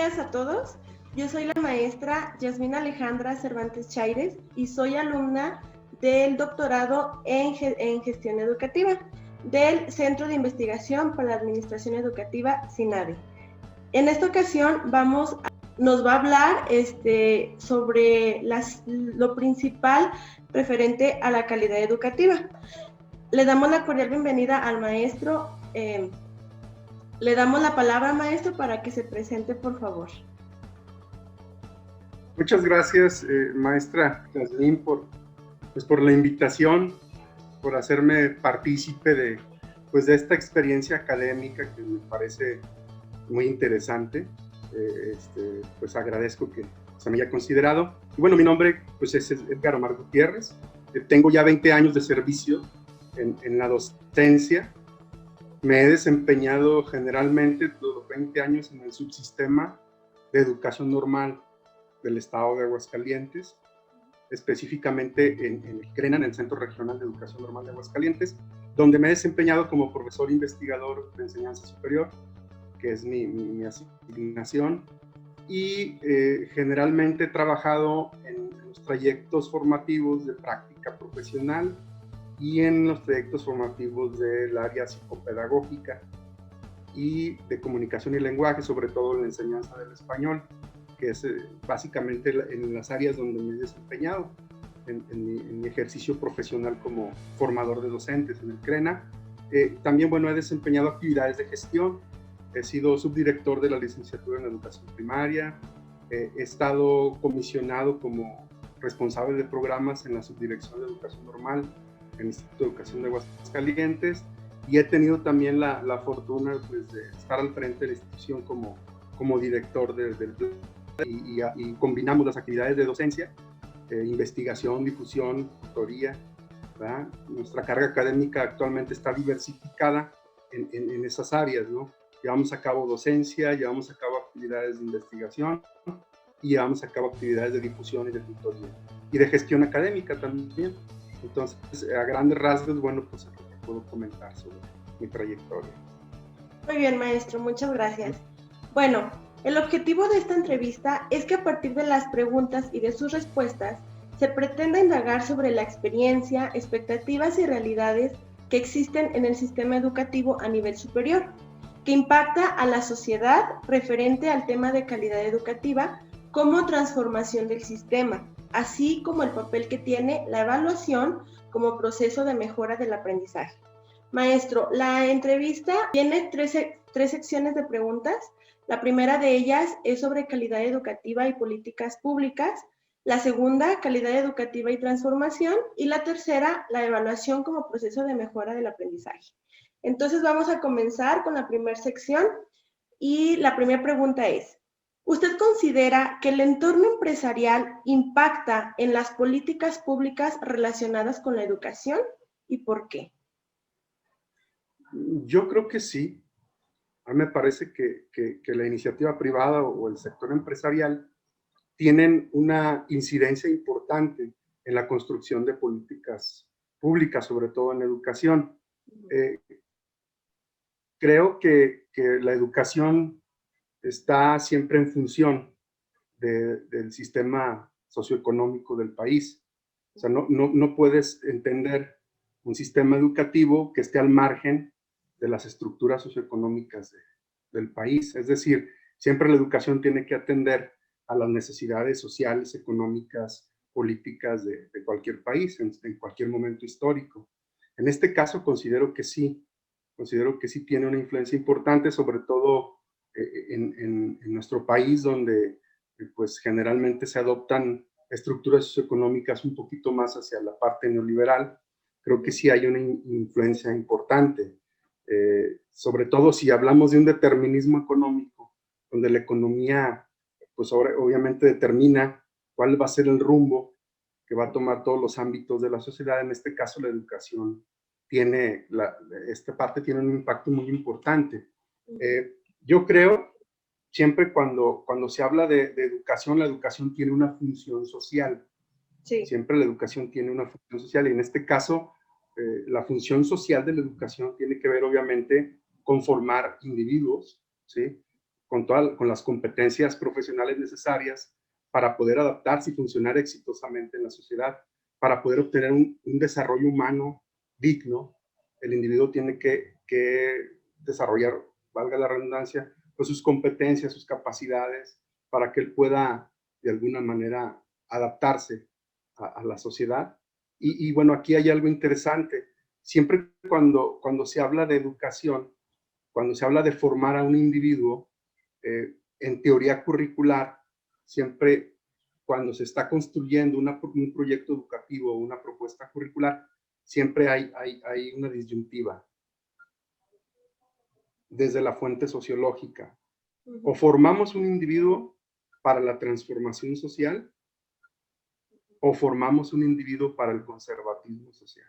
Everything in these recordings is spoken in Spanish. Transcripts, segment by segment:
días a todos. Yo soy la maestra Yasmina Alejandra Cervantes Chaires y soy alumna del doctorado en Gestión Educativa del Centro de Investigación para la Administración Educativa, CINADE. En esta ocasión nos va a hablar sobre lo principal referente a la calidad educativa. Le damos la cordial bienvenida al maestro. Le damos la palabra, maestro, para que se presente, por favor. Muchas gracias, maestra Yasmín, por la invitación, por hacerme partícipe de esta experiencia académica que me parece muy interesante. Pues agradezco que se me haya considerado. Y bueno, mi nombre pues es Edgar Omar Gutiérrez. Tengo ya 20 años de servicio en la docencia. Me he desempeñado generalmente los 20 años en el subsistema de educación normal del estado de Aguascalientes, específicamente en el CRENA, en el Centro Regional de Educación Normal de Aguascalientes, donde me he desempeñado como profesor investigador de enseñanza superior, que es mi asignación, y generalmente he trabajado en los trayectos formativos de práctica profesional y en los proyectos formativos del área psicopedagógica y de comunicación y lenguaje, sobre todo en la enseñanza del español, que es básicamente en las áreas donde me he desempeñado en mi ejercicio profesional como formador de docentes en el CRENA. También, bueno, he desempeñado actividades de gestión. He sido subdirector de la licenciatura en educación primaria. He estado comisionado como responsable de programas en la subdirección de educación normal en el Instituto de Educación de Aguascalientes, y he tenido también la fortuna pues, de estar al frente de la institución como director del plan, y combinamos las actividades de docencia, investigación, difusión, tutoría, ¿verdad? Nuestra carga académica actualmente está diversificada en esas áreas, ¿no? Llevamos a cabo docencia, llevamos a cabo actividades de investigación y llevamos a cabo actividades de difusión y de tutoría y de gestión académica también. Entonces, a grandes rasgos, bueno, pues es lo que puedo comentar sobre mi trayectoria. Muy bien, maestro, muchas gracias. Bueno, el objetivo de esta entrevista es que a partir de las preguntas y de sus respuestas se pretenda indagar sobre la experiencia, expectativas y realidades que existen en el sistema educativo a nivel superior, que impacta a la sociedad referente al tema de calidad educativa como transformación del sistema, así como el papel que tiene la evaluación como proceso de mejora del aprendizaje. Maestro, la entrevista tiene tres secciones de preguntas. La primera de ellas es sobre calidad educativa y políticas públicas. La segunda, calidad educativa y transformación. Y la tercera, la evaluación como proceso de mejora del aprendizaje. Entonces vamos a comenzar con la primera sección. Y la primera pregunta es, ¿usted considera que el entorno empresarial impacta en las políticas públicas relacionadas con la educación? ¿Y por qué? Yo creo que sí. A mí me parece que la iniciativa privada o el sector empresarial tienen una incidencia importante en la construcción de políticas públicas, sobre todo en educación. Creo que la educación está siempre en función del sistema socioeconómico del país. O sea, no puedes entender un sistema educativo que esté al margen de las estructuras socioeconómicas del país. Es decir, siempre la educación tiene que atender a las necesidades sociales, económicas, políticas de cualquier país, en cualquier momento histórico. En este caso considero que sí tiene una influencia importante, sobre todo en nuestro país, donde pues generalmente se adoptan estructuras socioeconómicas un poquito más hacia la parte neoliberal. Creo que sí hay una influencia importante, sobre todo si hablamos de un determinismo económico, donde la economía pues ahora obviamente determina cuál va a ser el rumbo que va a tomar todos los ámbitos de la sociedad. En este caso la educación tiene, esta parte tiene un impacto muy importante. Yo creo, siempre cuando se habla de educación, la educación tiene una función social. Sí. Siempre la educación tiene una función social, y en este caso, la función social de la educación tiene que ver, obviamente, con formar individuos, ¿sí? con las competencias profesionales necesarias para poder adaptarse y funcionar exitosamente en la sociedad, para poder obtener un desarrollo humano digno. El individuo tiene que desarrollar, valga la redundancia, pues sus competencias, sus capacidades, para que él pueda de alguna manera adaptarse a la sociedad. Y bueno, aquí hay algo interesante. Siempre cuando se habla de educación, cuando se habla de formar a un individuo, en teoría curricular, siempre cuando se está construyendo un proyecto educativo o una propuesta curricular, siempre hay una disyuntiva desde la fuente sociológica. O formamos un individuo para la transformación social, o formamos un individuo para el conservatismo social.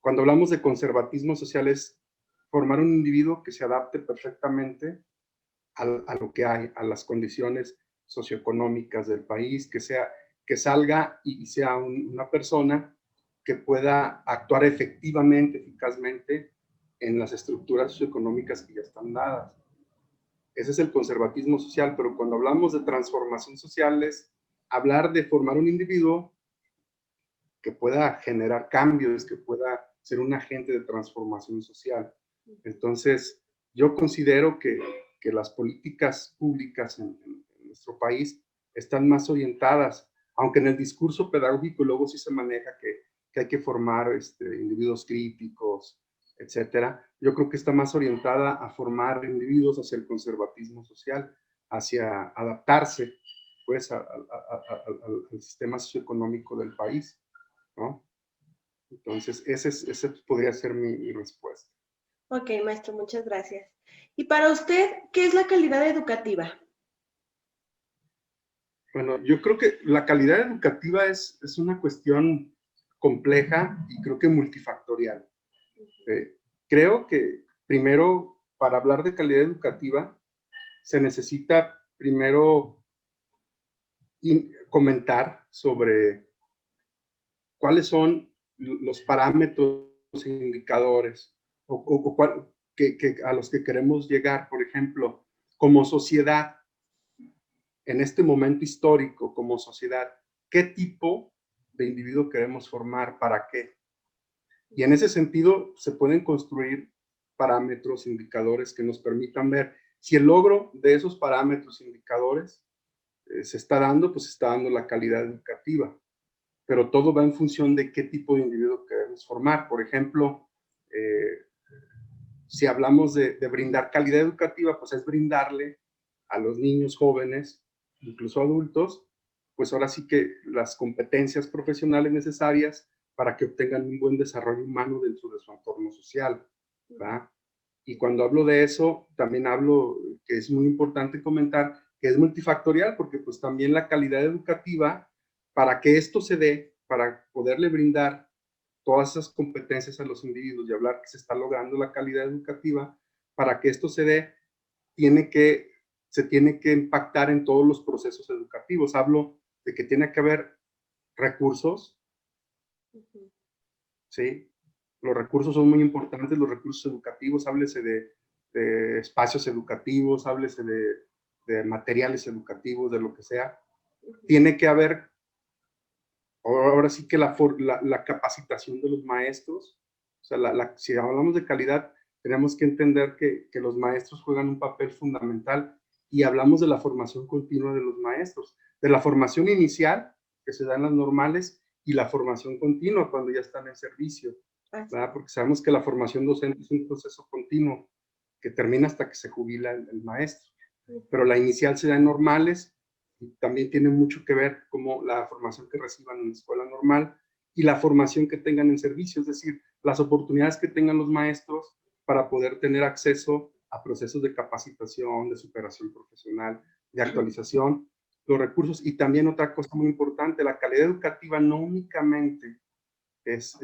Cuando hablamos de conservatismo social es formar un individuo que se adapte perfectamente a lo que hay, a las condiciones socioeconómicas del país, que salga y sea una persona que pueda actuar efectivamente, eficazmente en las estructuras socioeconómicas que ya están dadas. Ese es el conservatismo social, pero cuando hablamos de transformación social es hablar de formar un individuo que pueda generar cambios, que pueda ser un agente de transformación social. Entonces, yo considero que las políticas públicas en nuestro país están más orientadas, aunque en el discurso pedagógico luego sí se maneja que hay que formar individuos críticos, etcétera. Yo creo que está más orientada a formar individuos hacia el conservatismo social, hacia adaptarse pues al sistema socioeconómico del país, ¿no? Entonces, ese podría ser mi respuesta. Ok, maestro, muchas gracias. Y para usted, ¿qué es la calidad educativa? Bueno, yo creo que la calidad educativa es una cuestión compleja y creo que multifactorial. Creo que primero, para hablar de calidad educativa, se necesita primero comentar sobre cuáles son los parámetros e indicadores a los que queremos llegar. Por ejemplo, como sociedad, en este momento histórico, como sociedad, ¿qué tipo de individuo queremos formar? ¿Para qué? Y en ese sentido se pueden construir parámetros, indicadores que nos permitan ver si el logro de esos parámetros, indicadores, se está dando, pues se está dando la calidad educativa. Pero todo va en función de qué tipo de individuo queremos formar. Por ejemplo, si hablamos de brindar calidad educativa, pues es brindarle a los niños jóvenes, incluso adultos, pues ahora sí que las competencias profesionales necesarias para que obtengan un buen desarrollo humano dentro de su entorno social, ¿verdad? Y cuando hablo de eso, también hablo que es muy importante comentar que es multifactorial, porque pues también la calidad educativa, para que esto se dé, para poderle brindar todas esas competencias a los individuos y hablar que se está logrando la calidad educativa, para que esto se dé, se tiene que impactar en todos los procesos educativos. Hablo de que tiene que haber recursos, ¿sí? Los recursos son muy importantes, los recursos educativos, háblese de espacios educativos, háblese de materiales educativos, de lo que sea. Tiene que haber, ahora sí que la capacitación de los maestros, o sea, si hablamos de calidad, tenemos que entender que los maestros juegan un papel fundamental y hablamos de la formación continua de los maestros, de la formación inicial que se da en las normales y la formación continua cuando ya están en servicio, ¿verdad? Porque sabemos que la formación docente es un proceso continuo que termina hasta que se jubila el maestro, pero la inicial se da en normales y también tiene mucho que ver como la formación que reciban en la escuela normal y la formación que tengan en servicio, es decir, las oportunidades que tengan los maestros para poder tener acceso a procesos de capacitación, de superación profesional, de actualización, los recursos. Y también otra cosa muy importante, la calidad educativa no únicamente es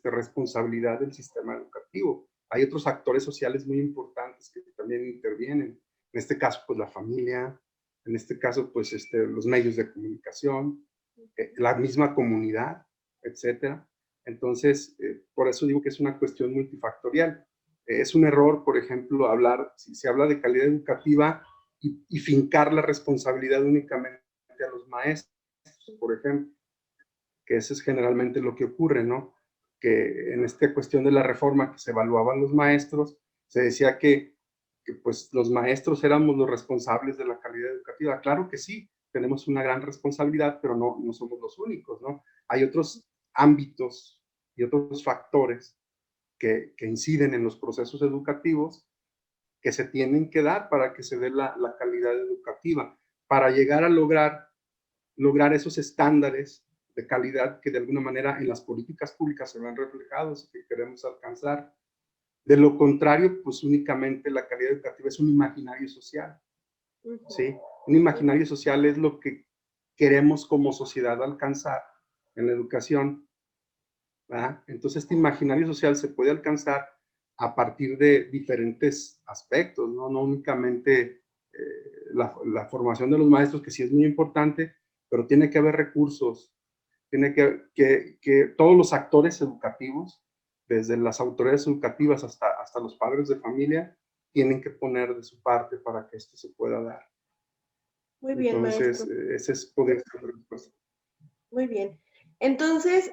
responsabilidad del sistema educativo. Hay otros actores sociales muy importantes que también intervienen. En este caso, pues la familia, en este caso, pues los medios de comunicación, la misma comunidad, etcétera. Entonces, por eso digo que es una cuestión multifactorial. Es un error, por ejemplo, si se habla de calidad educativa y fincar la responsabilidad únicamente a los maestros, por ejemplo, que eso es generalmente lo que ocurre, ¿no? Que en esta cuestión de la reforma que se evaluaban los maestros, se decía que pues los maestros éramos los responsables de la calidad educativa. Claro que sí, tenemos una gran responsabilidad, pero no somos los únicos, ¿no? Hay otros ámbitos y otros factores que inciden en los procesos educativos que se tienen que dar para que se dé la calidad educativa, para llegar a lograr esos estándares de calidad que de alguna manera en las políticas públicas se ven reflejados y que queremos alcanzar. De lo contrario, pues únicamente la calidad educativa es un imaginario social, ¿sí? Un imaginario social es lo que queremos como sociedad alcanzar en la educación, ¿verdad? Entonces este imaginario social se puede alcanzar a partir de diferentes aspectos, no únicamente la formación de los maestros, que sí es muy importante, pero tiene que haber recursos, tiene que todos los actores educativos, desde las autoridades educativas hasta los padres de familia, tienen que poner de su parte para que esto se pueda dar. Muy bien, Entonces, maestro. ese es poder ser la respuesta. Muy bien. Entonces,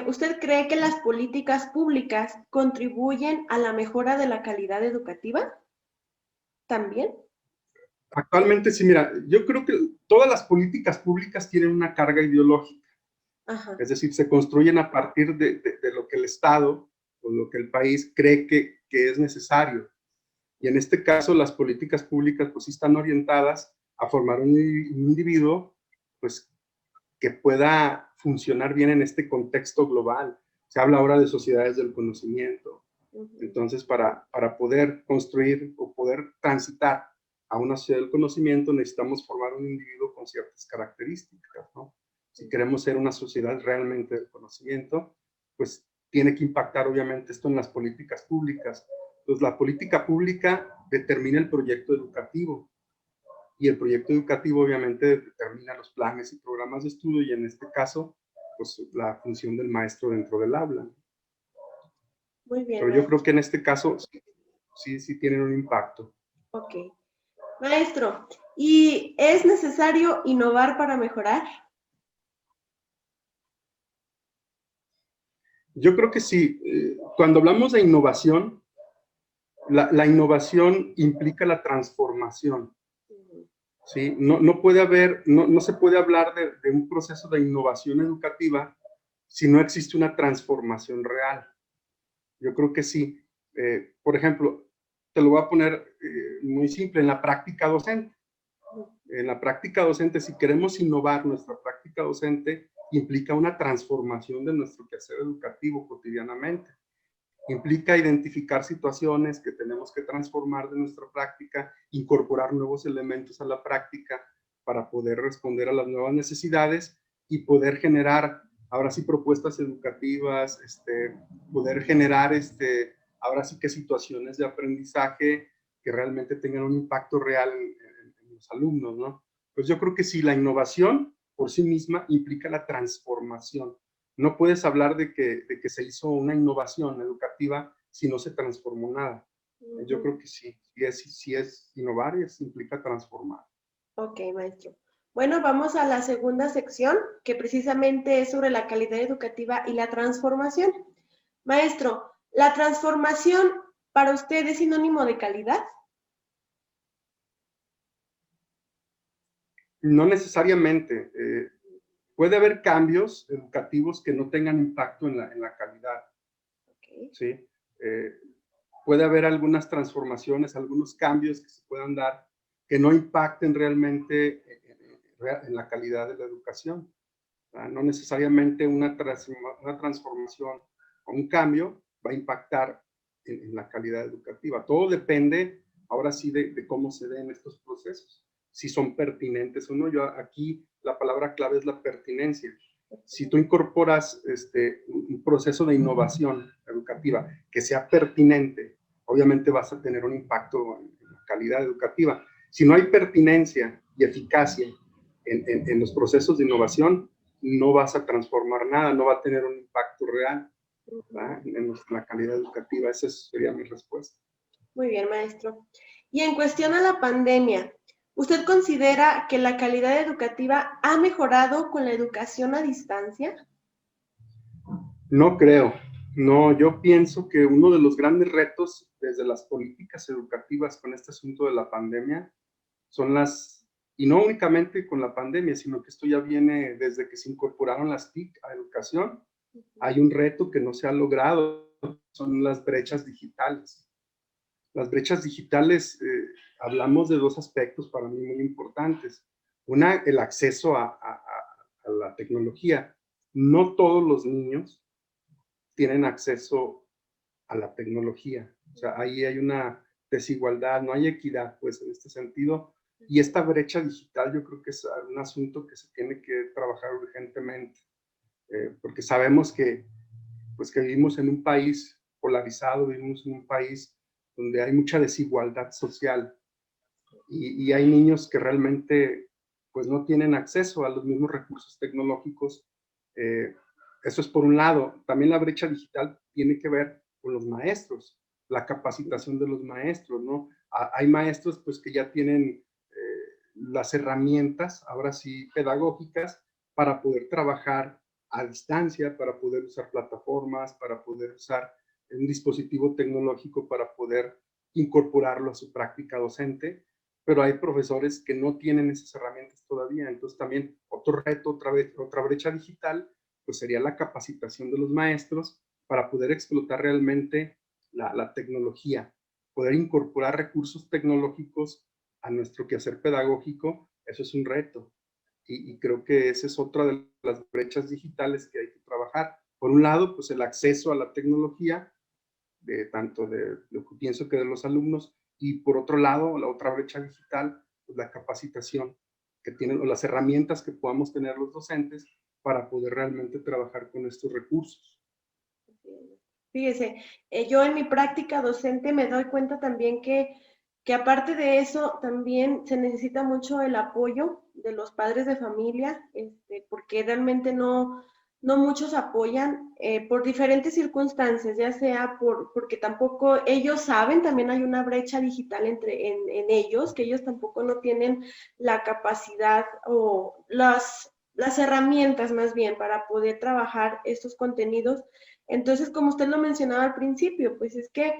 ¿usted cree que las políticas públicas contribuyen a la mejora de la calidad educativa? ¿También? Actualmente, sí, mira, yo creo que todas las políticas públicas tienen una carga ideológica. Ajá. Es decir, se construyen a partir de lo que el Estado o lo que el país cree que es necesario. Y en este caso, las políticas públicas pues sí están orientadas a formar un individuo pues que pueda funcionar bien en este contexto global. Se habla ahora de sociedades del conocimiento. Entonces, para poder construir o poder transitar a una sociedad del conocimiento, necesitamos formar un individuo con ciertas características, ¿no? Si queremos ser una sociedad realmente del conocimiento, pues tiene que impactar obviamente esto en las políticas públicas. Pues la política pública determina el proyecto educativo y el proyecto educativo obviamente determina los planes y programas de estudio y en este caso, pues la función del maestro dentro del aula. Muy bien, Pero yo creo maestro. que en este caso sí tienen un impacto. Ok. Maestro, ¿y es necesario innovar para mejorar? Yo creo que sí. Cuando hablamos de innovación, la innovación implica la transformación. ¿Sí? No se puede hablar de un proceso de innovación educativa si no existe una transformación real. Yo creo que sí. Por ejemplo, te lo voy a poner muy simple, en la práctica docente. En la práctica docente, si queremos innovar nuestra práctica docente, implica una transformación de nuestro quehacer educativo cotidianamente. Implica identificar situaciones que tenemos que transformar de nuestra práctica, incorporar nuevos elementos a la práctica para poder responder a las nuevas necesidades y poder generar, ahora sí, propuestas educativas, poder generar, ahora sí que situaciones de aprendizaje que realmente tengan un impacto real en los alumnos, ¿no? Pues yo creo que sí, la innovación por sí misma implica la transformación. No puedes hablar de que se hizo una innovación educativa si no se transformó nada. Yo creo que sí, sí es innovar y implica transformar. Ok, maestro. Bueno, vamos a la segunda sección, que precisamente es sobre la calidad educativa y la transformación. Maestro, ¿la transformación para usted es sinónimo de calidad? No necesariamente. Puede haber cambios educativos que no tengan impacto en la calidad. Okay. ¿Sí? Puede haber algunas transformaciones, algunos cambios que se puedan dar que no impacten realmente en la calidad de la educación. No necesariamente una transformación o un cambio va a impactar en la calidad educativa. Todo depende, ahora sí, de cómo se den estos procesos, si son pertinentes o no. Yo aquí la palabra clave es la pertinencia. Si tú incorporas un proceso de innovación educativa que sea pertinente, obviamente vas a tener un impacto en la calidad educativa. Si no hay pertinencia y eficacia en los procesos de innovación, no vas a transformar nada, no va a tener un impacto real. en la calidad educativa. Esa sería mi respuesta. Muy bien, maestro. Y en cuestión a la pandemia, ¿usted considera que la calidad educativa ha mejorado con la educación a distancia? No creo. No, yo pienso que uno de los grandes retos desde las políticas educativas con este asunto de la pandemia son y no únicamente con la pandemia, sino que esto ya viene desde que se incorporaron las TIC a educación. Hay un reto que no se ha logrado, son las brechas digitales. Las brechas digitales, hablamos de dos aspectos para mí muy importantes. Una, el acceso a la tecnología. No todos los niños tienen acceso a la tecnología. O sea, ahí hay una desigualdad, no hay equidad, pues, en este sentido. Y esta brecha digital yo creo que es un asunto que se tiene que trabajar urgentemente, porque sabemos que, pues, que vivimos en un país polarizado, vivimos en un país donde hay mucha desigualdad social y hay niños que realmente, pues, no tienen acceso a los mismos recursos tecnológicos. eh, Eso es por un lado. También la brecha digital tiene que ver con los maestros, la capacitación de los maestros, ¿no? Hay maestros, pues, que ya tienen las herramientas, ahora sí, pedagógicas, para poder trabajar a distancia, para poder usar plataformas, para poder usar un dispositivo tecnológico para poder incorporarlo a su práctica docente, pero hay profesores que no tienen esas herramientas todavía. Entonces también otro reto, otra brecha digital, pues sería la capacitación de los maestros para poder explotar realmente la tecnología, poder incorporar recursos tecnológicos a nuestro quehacer pedagógico. Eso es un reto. Y creo que esa es otra de las brechas digitales que hay que trabajar. Por un lado, pues el acceso a la tecnología, tanto de lo que pienso que de los alumnos, y por otro lado, la otra brecha digital, pues la capacitación que tienen o las herramientas que podamos tener los docentes para poder realmente trabajar con estos recursos. Fíjese, yo en mi práctica docente me doy cuenta también que aparte de eso, también se necesita mucho el apoyo de los padres de familia, porque realmente no muchos apoyan por diferentes circunstancias, ya sea porque tampoco ellos saben, también hay una brecha digital en ellos, que ellos tampoco no tienen la capacidad o las herramientas más bien para poder trabajar estos contenidos. Entonces, como usted lo mencionaba al principio, pues es que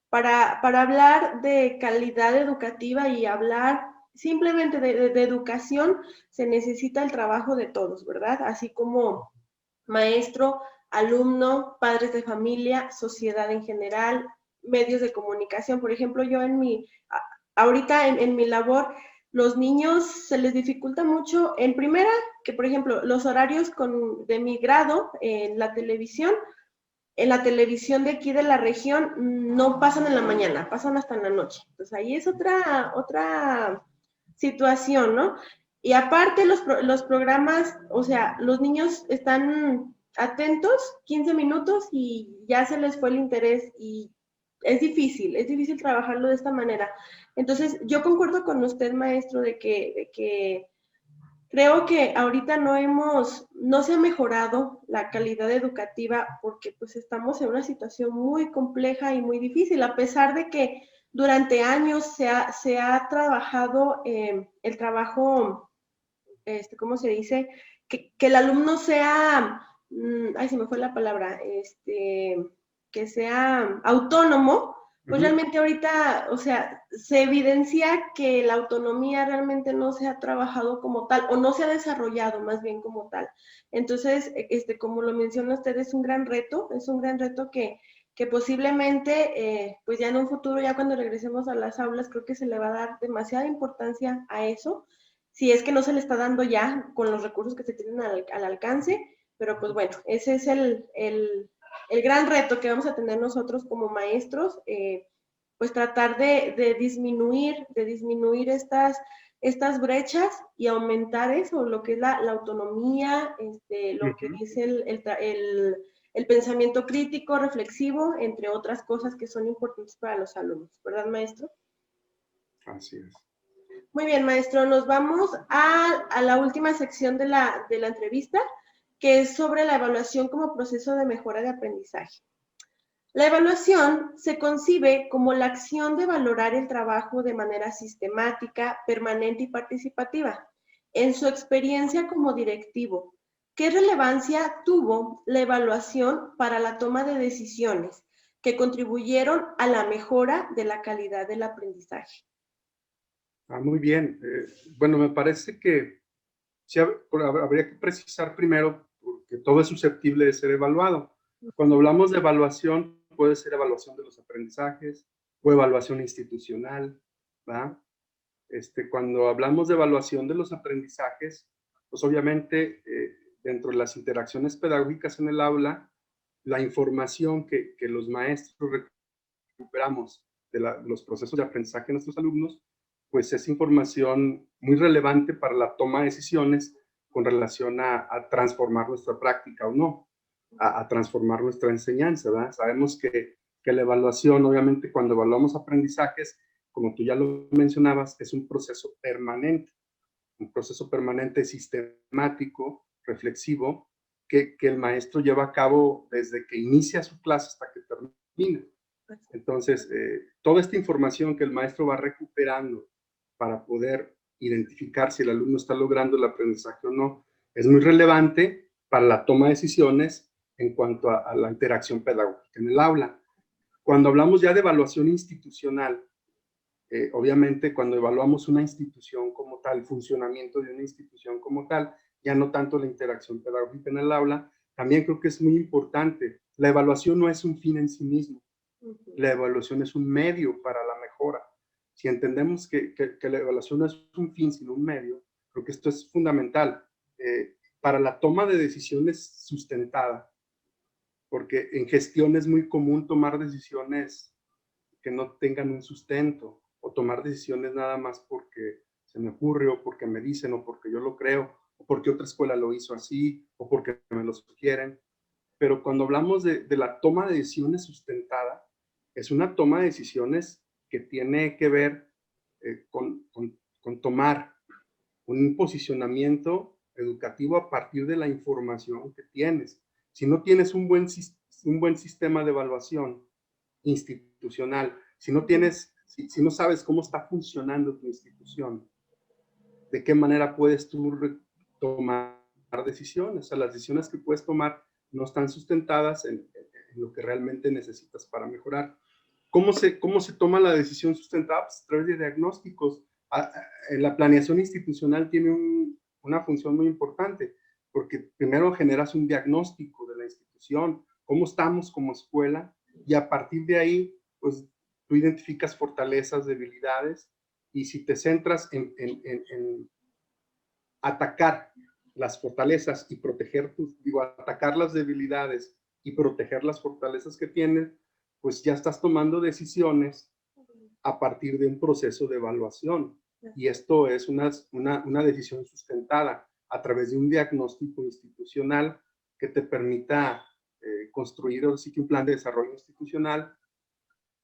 para hablar de calidad educativa y hablar simplemente de educación, se necesita el trabajo de todos, ¿verdad? Así como maestro, alumno, padres de familia, sociedad en general, medios de comunicación. Por ejemplo, yo ahorita en mi labor, los niños se les dificulta mucho, en primera, que por ejemplo, los horarios de mi grado en la televisión de aquí de la región no pasan en la mañana, pasan hasta en la noche. Entonces ahí es otra situación, ¿no? Y aparte los programas, o sea, los niños están atentos 15 minutos y ya se les fue el interés y es difícil trabajarlo de esta manera. Entonces, yo concuerdo con usted, maestro, de que creo que ahorita no se ha mejorado la calidad educativa porque pues estamos en una situación muy compleja y muy difícil, a pesar de que durante años se ha trabajado el trabajo, ¿cómo se dice? Que el alumno sea, ay, se me fue la palabra, que sea autónomo, pues realmente ahorita, o sea, se evidencia que la autonomía realmente no se ha trabajado como tal, o no se ha desarrollado más bien como tal. Entonces, como lo menciona usted, es un gran reto que posiblemente, pues ya en un futuro, ya cuando regresemos a las aulas, creo que se le va a dar demasiada importancia a eso, si es que no se le está dando ya con los recursos que se tienen al alcance, pero pues bueno, ese es el gran reto que vamos a tener nosotros como maestros, pues tratar de disminuir estas brechas y aumentar eso, lo que es la autonomía, lo que es el pensamiento crítico, reflexivo, entre otras cosas que son importantes para los alumnos, ¿verdad, maestro? Así es. Muy bien, maestro, nos vamos a la última sección de la entrevista. que es sobre la evaluación como proceso de mejora de aprendizaje. La evaluación se concibe como la acción de valorar el trabajo de manera sistemática, permanente y participativa. En su experiencia como directivo, ¿qué relevancia tuvo la evaluación para la toma de decisiones que contribuyeron a la mejora de la calidad del aprendizaje? Muy bien. Bueno, me parece que sí, habría que precisar primero porque todo es susceptible de ser evaluado. Cuando hablamos de evaluación, puede ser evaluación de los aprendizajes o evaluación institucional, ¿verdad? Cuando hablamos de evaluación de los aprendizajes, pues obviamente dentro de las interacciones pedagógicas en el aula, la información que los maestros recuperamos de los procesos de aprendizaje de nuestros alumnos, pues es información muy relevante para la toma de decisiones con relación a transformar nuestra práctica o no, a transformar nuestra enseñanza, ¿verdad? Sabemos que la evaluación, obviamente, cuando evaluamos aprendizajes, como tú ya lo mencionabas, es un proceso permanente sistemático, reflexivo, que el maestro lleva a cabo desde que inicia su clase hasta que termina. Entonces, toda esta información que el maestro va recuperando para poder identificar si el alumno está logrando el aprendizaje o no, es muy relevante para la toma de decisiones en cuanto a la interacción pedagógica en el aula. Cuando hablamos ya de evaluación institucional, obviamente cuando evaluamos una institución como tal, el funcionamiento de una institución como tal, ya no tanto la interacción pedagógica en el aula, también creo que es muy importante. La evaluación no es un fin en sí mismo. La evaluación es un medio para la mejora. Si entendemos que la evaluación no es un fin, sino un medio, creo que esto es fundamental para la toma de decisiones sustentada, porque en gestión es muy común tomar decisiones que no tengan un sustento o tomar decisiones nada más porque se me ocurre o porque me dicen o porque yo lo creo o porque otra escuela lo hizo así o porque me lo sugieren. Pero cuando hablamos de la toma de decisiones sustentada, es una toma de decisiones que tiene que ver con tomar un posicionamiento educativo a partir de la información que tienes. Si no tienes un buen sistema de evaluación institucional, si no tienes, si no sabes cómo está funcionando tu institución, de qué manera puedes tú tomar decisiones. O sea, las decisiones que puedes tomar no están sustentadas en lo que realmente necesitas para mejorar. ¿Cómo se toma la decisión sustentada? Pues a través de diagnósticos. La planeación institucional tiene una función muy importante, porque primero generas un diagnóstico de la institución, cómo estamos como escuela, y a partir de ahí, pues tú identificas fortalezas, debilidades, y si te centras en atacar las fortalezas y proteger atacar las debilidades y proteger las fortalezas que tienes, pues ya estás tomando decisiones a partir de un proceso de evaluación. Y esto es una decisión sustentada a través de un diagnóstico institucional que te permita construir así que un plan de desarrollo institucional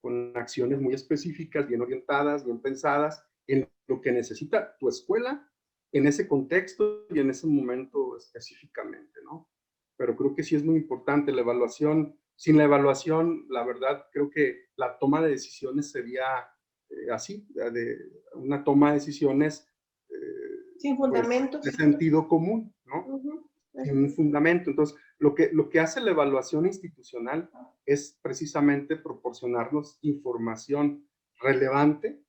con acciones muy específicas, bien orientadas, bien pensadas en lo que necesita tu escuela en ese contexto y en ese momento específicamente, ¿no? Pero creo que sí es muy importante la evaluación. Sin la evaluación, la verdad, creo que la toma de decisiones sería así, de una toma de decisiones sin fundamentos. Pues, de sentido común, ¿no? Sin un fundamento. Entonces, lo que hace la evaluación institucional es precisamente proporcionarnos información relevante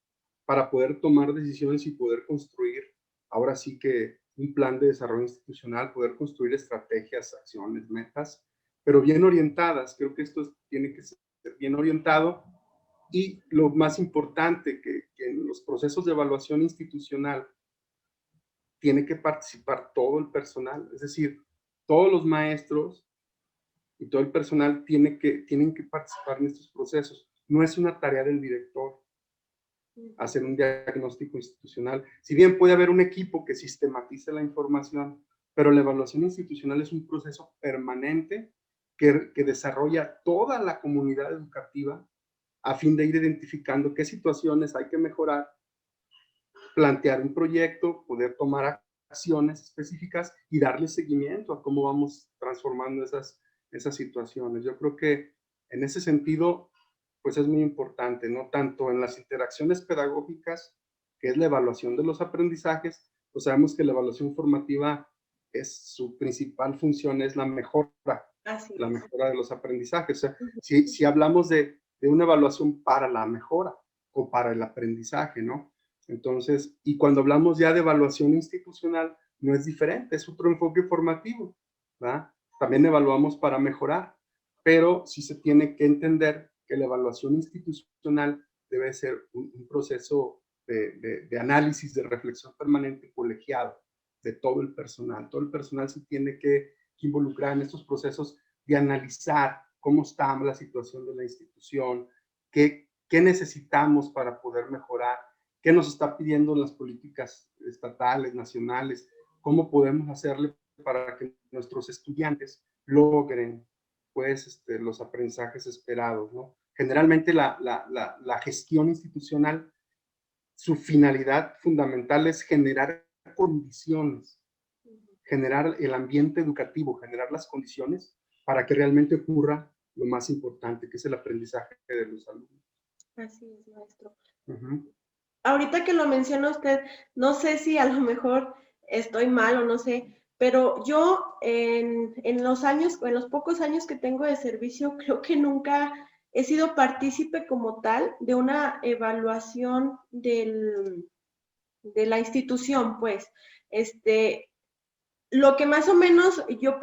para poder tomar decisiones y poder construir, ahora sí que un plan de desarrollo institucional, poder construir estrategias, acciones, metas, pero bien orientadas. Creo que esto tiene que ser bien orientado y lo más importante, que en los procesos de evaluación institucional tiene que participar todo el personal, es decir, todos los maestros y todo el personal tienen que participar en estos procesos. No es una tarea del director hacer un diagnóstico institucional. Si bien puede haber un equipo que sistematice la información, pero la evaluación institucional es un proceso permanente que desarrolla toda la comunidad educativa a fin de ir identificando qué situaciones hay que mejorar, plantear un proyecto, poder tomar acciones específicas y darle seguimiento a cómo vamos transformando esas situaciones. Yo creo que en ese sentido, pues es muy importante, ¿no? Tanto en las interacciones pedagógicas, que es la evaluación de los aprendizajes, pues sabemos que la evaluación formativa su principal función es Así la es. mejora de los aprendizajes. O sea, si hablamos de una evaluación para la mejora o para el aprendizaje, ¿no? Entonces, y cuando hablamos ya de evaluación institucional, no es diferente, es otro enfoque formativo, ¿verdad? También evaluamos para mejorar, pero sí se tiene que entender que la evaluación institucional debe ser un proceso de análisis, de reflexión permanente colegiado de todo el personal. Todo el personal se tiene que involucrar en estos procesos de analizar cómo está la situación de la institución, qué necesitamos para poder mejorar, qué nos está pidiendo las políticas estatales, nacionales, cómo podemos hacerle para que nuestros estudiantes logren pues los aprendizajes esperados, ¿no? Generalmente la gestión institucional, su finalidad fundamental es generar condiciones, generar el ambiente educativo, generar las condiciones para que realmente ocurra lo más importante, que es el aprendizaje de los alumnos. Así es, maestro. Uh-huh. Ahorita que lo menciona usted, no sé si a lo mejor estoy mal o no sé, pero yo en los años, en los pocos años que tengo de servicio, creo que nunca he sido partícipe como tal de una evaluación de la institución, pues. Lo que más o menos yo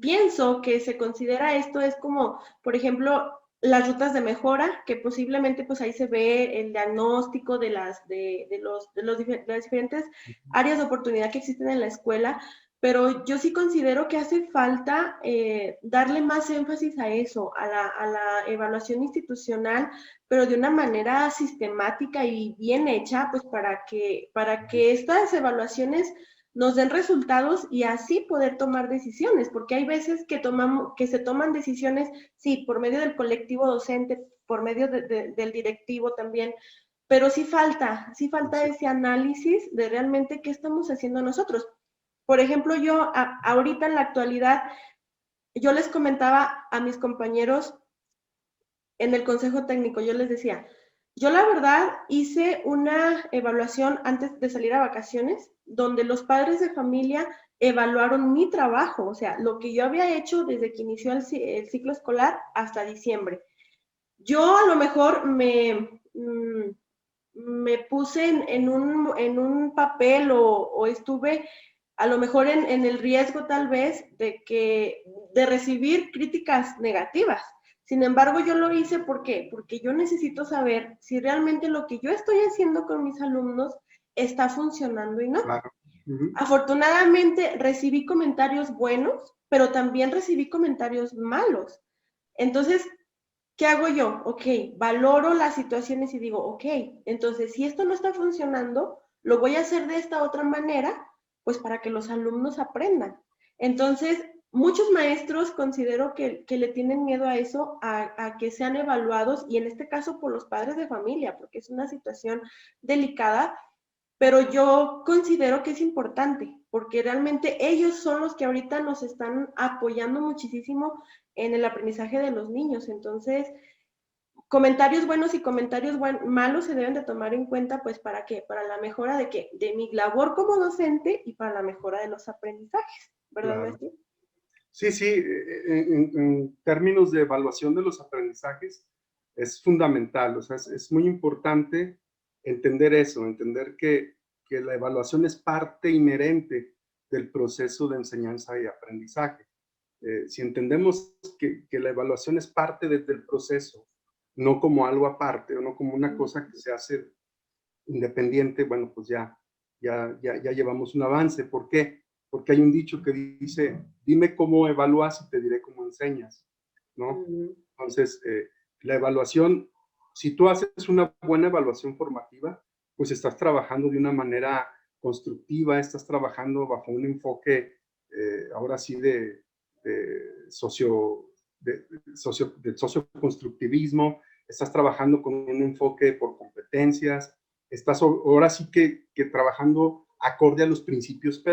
pienso que se considera esto es como, por ejemplo, las rutas de mejora, que posiblemente pues ahí se ve el diagnóstico de las diferentes áreas de oportunidad que existen en la escuela, pero yo sí considero que hace falta darle más énfasis a eso, a la evaluación institucional, pero de una manera sistemática y bien hecha, pues para que estas evaluaciones nos den resultados y así poder tomar decisiones, porque hay veces que se toman decisiones, sí, por medio del colectivo docente, por medio del directivo también, pero sí falta ese análisis de realmente qué estamos haciendo nosotros. Por ejemplo, yo ahorita en la actualidad, yo les comentaba a mis compañeros en el consejo técnico, yo les decía, yo la verdad hice una evaluación antes de salir a vacaciones, donde los padres de familia evaluaron mi trabajo, o sea, lo que yo había hecho desde que inició el ciclo escolar hasta diciembre. Yo a lo mejor me puse en un papel o estuve a lo mejor en el riesgo tal vez de recibir críticas negativas. Sin embargo, yo lo hice porque yo necesito saber si realmente lo que yo estoy haciendo con mis alumnos está funcionando y no. Claro. Uh-huh. Afortunadamente recibí comentarios buenos, pero también recibí comentarios malos. Entonces, ¿qué hago yo? Ok, valoro las situaciones y digo, ok, entonces si esto no está funcionando, lo voy a hacer de esta otra manera, pues para que los alumnos aprendan. Entonces, muchos maestros considero que le tienen miedo a eso, a que sean evaluados, y en este caso por los padres de familia, porque es una situación delicada, pero yo considero que es importante, porque realmente ellos son los que ahorita nos están apoyando muchísimo en el aprendizaje de los niños. Entonces, comentarios buenos y comentarios malos se deben de tomar en cuenta, pues, ¿para qué? Para la mejora de mi labor como docente y para la mejora de los aprendizajes, ¿verdad, Claro. maestro? Sí, sí, en términos de evaluación de los aprendizajes es fundamental, o sea, es muy importante entender eso, entender que la evaluación es parte inherente del proceso de enseñanza y aprendizaje. Si entendemos que la evaluación es parte del proceso, no como algo aparte o no como una cosa que se hace independiente, bueno, pues ya llevamos un avance. ¿Por qué? Porque hay un dicho que dice, dime cómo evalúas y te diré cómo enseñas, ¿no? Entonces, la evaluación, si tú haces una buena evaluación formativa, pues estás trabajando de una manera constructiva, estás trabajando bajo un enfoque, ahora sí, de socioconstructivismo, estás trabajando con un enfoque por competencias, estás ahora sí que trabajando acorde a los principios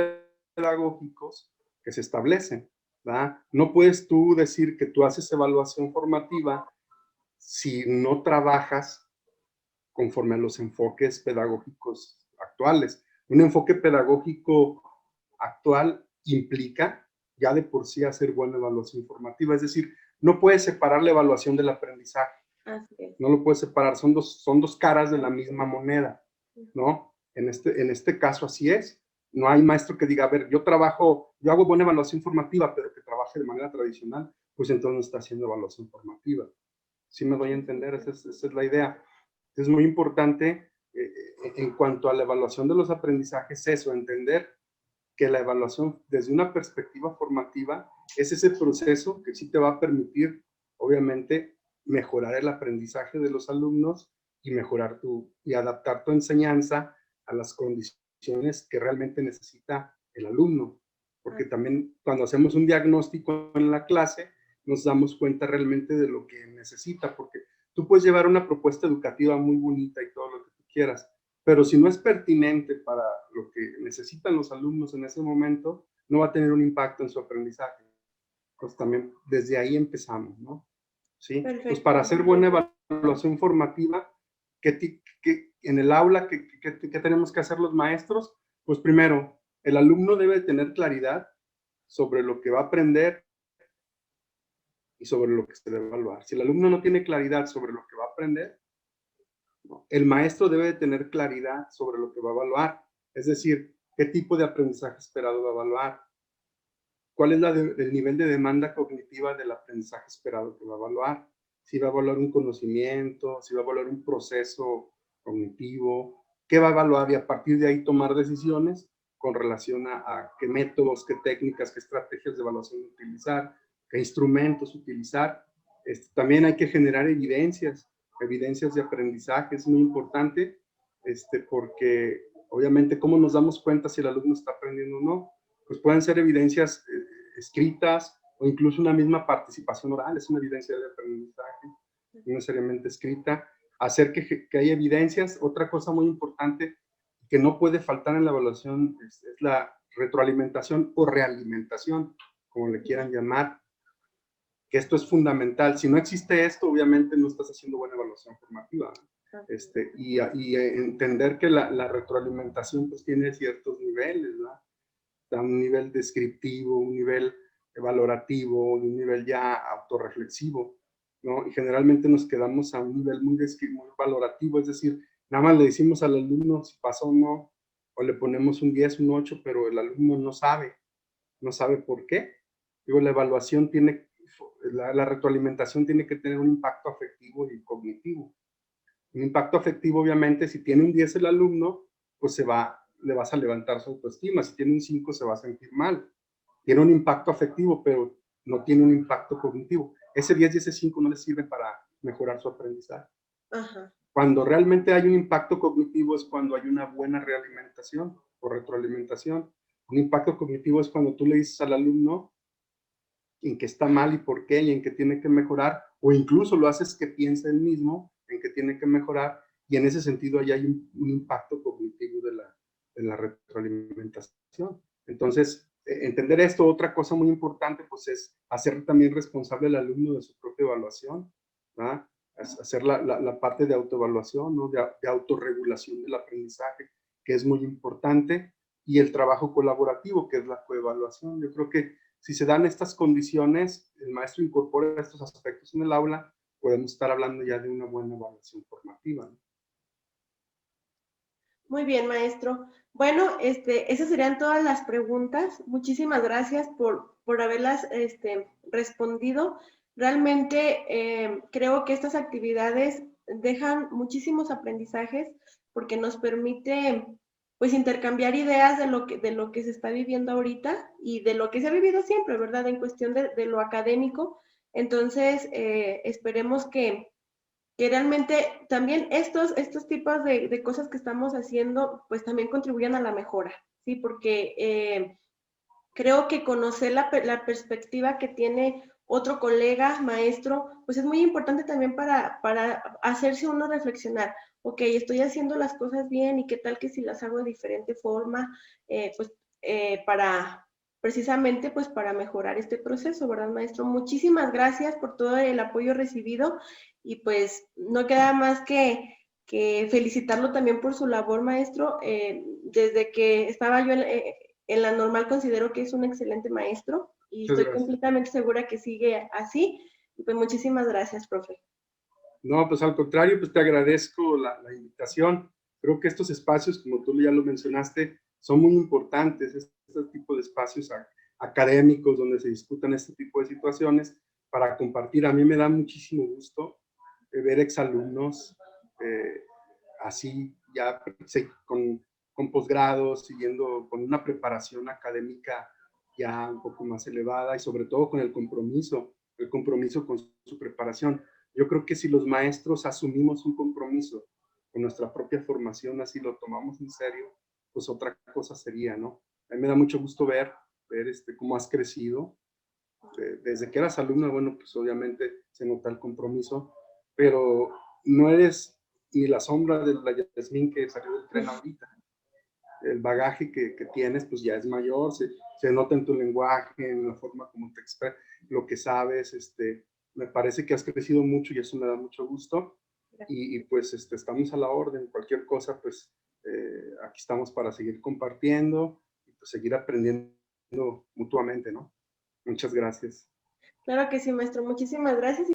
pedagógicos que se establecen, ¿verdad? No puedes tú decir que tú haces evaluación formativa si no trabajas conforme a los enfoques pedagógicos actuales. Un enfoque pedagógico actual implica ya de por sí hacer buena evaluación formativa, es decir, no puedes separar la evaluación del aprendizaje. Así es. No lo puedes separar, son dos caras de la misma moneda, ¿no? En este caso así es. No hay maestro que diga, a ver, yo hago buena evaluación formativa, pero que trabaje de manera tradicional, pues entonces no está haciendo evaluación formativa. ¿Sí me doy a entender? Esa es la idea. Es muy importante en cuanto a la evaluación de los aprendizajes, eso, entender que la evaluación desde una perspectiva formativa es ese proceso que sí te va a permitir, obviamente, mejorar el aprendizaje de los alumnos y y adaptar tu enseñanza a las condiciones que realmente necesita el alumno. Porque también cuando hacemos un diagnóstico en la clase, nos damos cuenta realmente de lo que necesita, porque tú puedes llevar una propuesta educativa muy bonita y todo lo que tú quieras, pero si no es pertinente para lo que necesitan los alumnos en ese momento, no va a tener un impacto en su aprendizaje. Pues también desde ahí empezamos, ¿no? ¿Sí? Pues Perfecto. para hacer buena evaluación formativa, en el aula, ¿qué tenemos que hacer los maestros? Pues primero, el alumno debe tener claridad sobre lo que va a aprender y sobre lo que se debe evaluar. Si el alumno no tiene claridad sobre lo que va a aprender, el maestro debe de tener claridad sobre lo que va a evaluar, es decir, qué tipo de aprendizaje esperado va a evaluar, cuál es el nivel de demanda cognitiva del aprendizaje esperado que va a evaluar, si va a evaluar un conocimiento, si va a evaluar un proceso cognitivo, qué va a evaluar y a partir de ahí tomar decisiones con relación a qué métodos, qué técnicas, qué estrategias de evaluación utilizar, qué instrumentos utilizar. También hay que generar evidencias de aprendizaje, es muy importante, porque obviamente cómo nos damos cuenta si el alumno está aprendiendo o no, pues pueden ser evidencias escritas o incluso una misma participación oral, es una evidencia de aprendizaje, no necesariamente escrita. Hacer que haya evidencias. Otra cosa muy importante que no puede faltar en la evaluación es la retroalimentación o realimentación, como le quieran llamar, que esto es fundamental. Si no existe esto, obviamente no estás haciendo buena evaluación formativa. Y entender que la retroalimentación pues tiene ciertos niveles, ¿verdad? Un nivel descriptivo, un nivel valorativo, un nivel ya autorreflexivo, ¿no? Y generalmente nos quedamos a un nivel muy valorativo, es decir, nada más le decimos al alumno si pasó o no, o le ponemos un 10, un 8, pero el alumno no sabe por qué. Digo, la evaluación la retroalimentación tiene que tener un impacto afectivo y cognitivo. Un impacto afectivo, obviamente, si tiene un 10 el alumno, pues le vas a levantar su autoestima. Si tiene un 5, se va a sentir mal. Tiene un impacto afectivo, pero no tiene un impacto cognitivo. Ese 10 y ese 5 no le sirve para mejorar su aprendizaje. Ajá. Cuando realmente hay un impacto cognitivo es cuando hay una buena realimentación o retroalimentación. Un impacto cognitivo es cuando tú le dices al alumno en qué está mal y por qué y en qué tiene que mejorar, o incluso lo haces que piense él mismo en qué tiene que mejorar, y en ese sentido ahí hay un impacto cognitivo de la retroalimentación. Entonces, entender esto, otra cosa muy importante, pues es hacer también responsable al alumno de su propia evaluación, ¿verdad? Hacer la parte de autoevaluación, ¿no? de autorregulación del aprendizaje, que es muy importante, y el trabajo colaborativo, que es la coevaluación. Yo creo que si se dan estas condiciones, el maestro incorpora estos aspectos en el aula, podemos estar hablando ya de una buena evaluación formativa, ¿no? Muy bien, maestro. Bueno, esas serían todas las preguntas. Muchísimas gracias por haberlas respondido. Realmente creo que estas actividades dejan muchísimos aprendizajes porque nos permite pues intercambiar ideas de lo que se está viviendo ahorita y de lo que se ha vivido siempre, ¿verdad? En cuestión de lo académico. Entonces, esperemos que realmente también estos tipos de cosas que estamos haciendo, pues también contribuyan a la mejora, ¿sí? Porque creo que conocer la perspectiva que tiene otro colega, maestro, pues es muy importante también para hacerse uno reflexionar. ok, estoy haciendo las cosas bien y qué tal que si las hago de diferente forma, pues para precisamente pues para mejorar este proceso, ¿verdad, maestro? Muchísimas gracias por todo el apoyo recibido y pues no queda más que felicitarlo también por su labor, maestro. Desde que estaba yo en la normal considero que es un excelente maestro y Muchas estoy gracias. completamente segura que sigue así. Y pues muchísimas gracias, profe. No, pues al contrario, pues te agradezco la invitación. Creo que estos espacios, como tú ya lo mencionaste, son muy importantes, este tipo de espacios académicos donde se discutan este tipo de situaciones para compartir. A mí me da muchísimo gusto ver exalumnos eh, así, ya con posgrados, siguiendo con una preparación académica ya un poco más elevada y sobre todo con el compromiso con su preparación. Yo creo que si los maestros asumimos un compromiso con nuestra propia formación, así lo tomamos en serio, pues otra cosa sería, ¿no? A mí me da mucho gusto ver cómo has crecido. Desde que eras alumna, bueno, pues obviamente se nota el compromiso, pero no eres ni la sombra de la Yasmín que salió del tren ahorita. El bagaje que tienes, pues ya es mayor, se nota en tu lenguaje, en la forma como te expresas, lo que sabes, me parece que has crecido mucho y eso me da mucho gusto. Y pues estamos a la orden, cualquier cosa, pues aquí estamos para seguir compartiendo y pues seguir aprendiendo mutuamente, ¿no? Muchas gracias. Claro que sí, maestro. Muchísimas gracias.